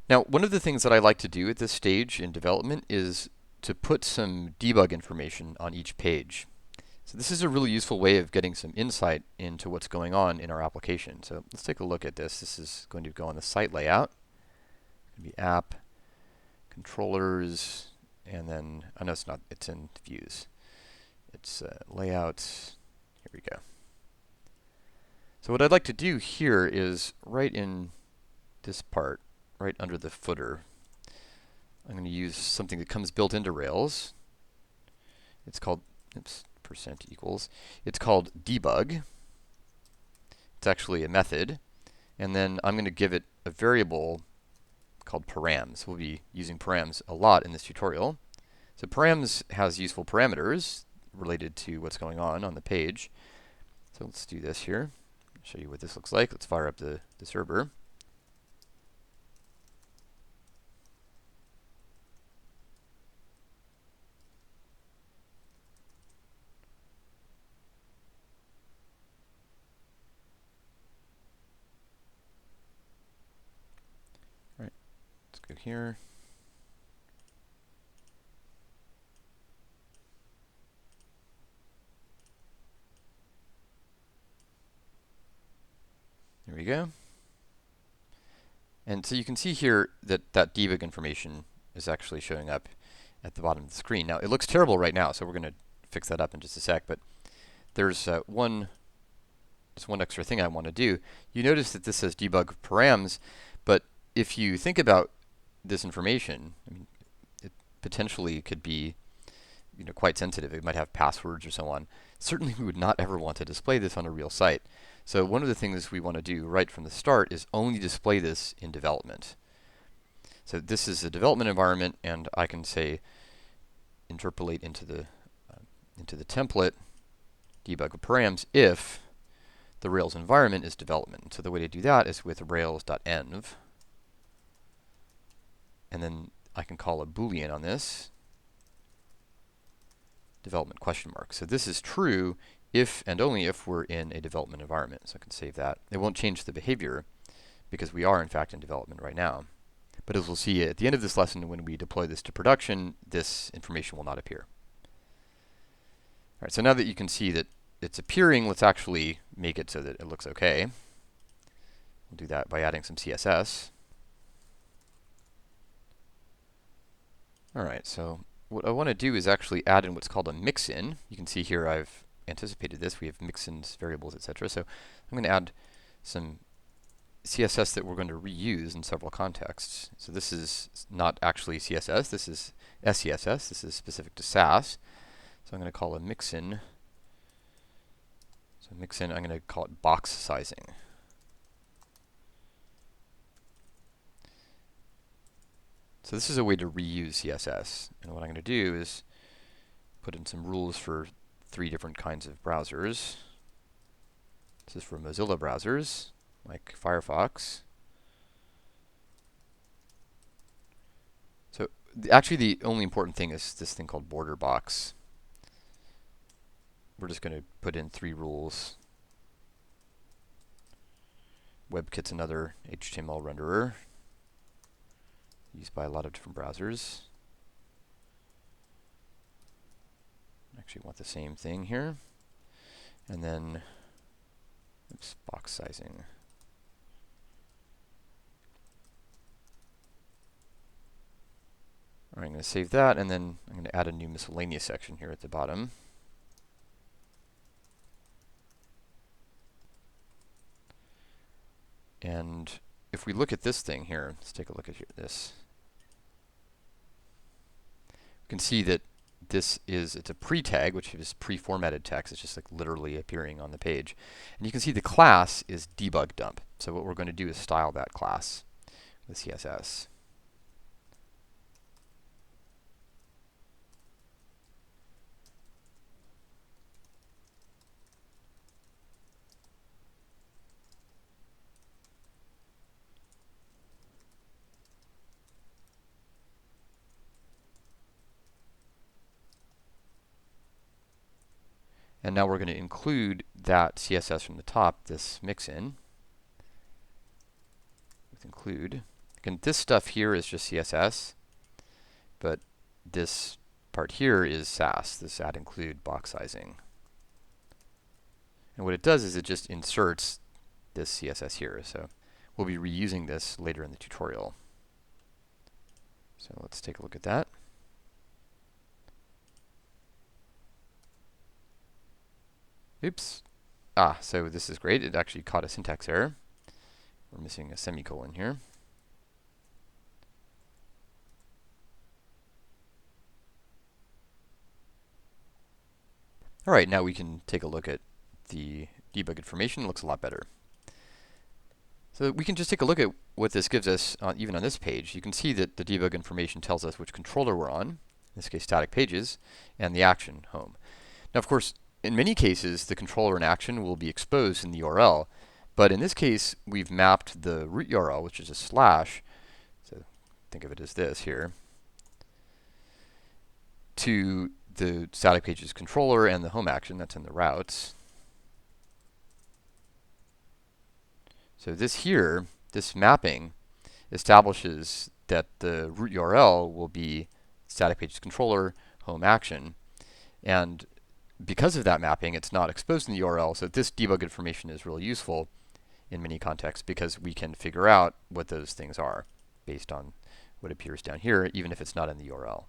Now, one of the things that I like to do at this stage in development is to put some debug information on each page. So this is a really useful way of getting some insight into what's going on in our application. So let's take a look at this. This is going to go on the site layout. It's going to be app, controllers, and then, oh no, it's not, it's in views. It's layout, here we go. So what I'd like to do here is right in this part, right under the footer, I'm going to use something that comes built into Rails. It's called, oops, percent equals. It's called debug. It's actually a method. And then I'm going to give it a variable called params. We'll be using params a lot in this tutorial. So params has useful parameters related to what's going on the page. So let's do this here. I'll show you what this looks like. Let's fire up the server. All right, let's go here. There we go. And so you can see here that that debug information is actually showing up at the bottom of the screen. Now, it looks terrible right now, so we're going to fix that up in just a sec. But there's just one extra thing I want to do. You notice that this says debug params, but if you think about this information, I mean, it potentially could be quite sensitive. It might have passwords or so on. Certainly, we would not ever want to display this on a real site. So one of the things we want to do right from the start is only display this in development. So this is a development environment, and I can say interpolate into the template debug params if the Rails environment is development. So the way to do that is with rails.env, and then I can call a boolean on this, development question mark. So this is true if and only if we're in a development environment. So I can save that. It won't change the behavior because we are in fact in development right now. But as we'll see at the end of this lesson, when we deploy this to production, this information will not appear. All right, so now that you can see that it's appearing, let's actually make it so that it looks okay. We'll do that by adding some CSS. All right, so what I want to do is actually add in what's called a mixin. You can see here I've anticipated this. We have mixins, variables, etc. So I'm going to add some CSS that we're going to reuse in several contexts. So this is not actually CSS. This is SCSS. This is specific to Sass. So I'm going to call a mixin. So mixin, I'm going to call it box sizing. So this is a way to reuse CSS. And what I'm going to do is put in some rules for 3 different kinds of browsers. This is for Mozilla browsers, like Firefox. So actually the only important thing is this thing called border box. We're just going to put in 3 rules. WebKit's another HTML renderer used by a lot of different browsers. Actually want the same thing here. And then, oops, box sizing. All right, I'm going to save that, and then I'm going to add a new miscellaneous section here at the bottom. And if we look at this thing here, let's take a look at this. We can see that it's a pre-tag, which is pre-formatted text. It's just like literally appearing on the page. And you can see the class is debug dump. So what we're going to do is style that class with CSS. And now we're going to include that CSS from the top, this mixin, with include. Again, this stuff here is just CSS, but this part here is Sass, this add include box sizing. And what it does is it just inserts this CSS here. So we'll be reusing this later in the tutorial. So let's take a look at that. Oops. So this is great. It actually caught a syntax error. We're missing a semicolon here. All right, now we can take a look at the debug information. It looks a lot better. So we can just take a look at what this gives us, even on this page. You can see that the debug information tells us which controller we're on, in this case static pages, and the action home. Now, of course, in many cases, the controller and action will be exposed in the URL, but in this case, we've mapped the root URL, which is a slash, so think of it as this here, to the static pages controller and the home action that's in the routes. So this here, this mapping, establishes that the root URL will be static pages controller, home action, and because of that mapping, it's not exposed in the URL, so this debug information is really useful in many contexts because we can figure out what those things are based on what appears down here, even if it's not in the URL.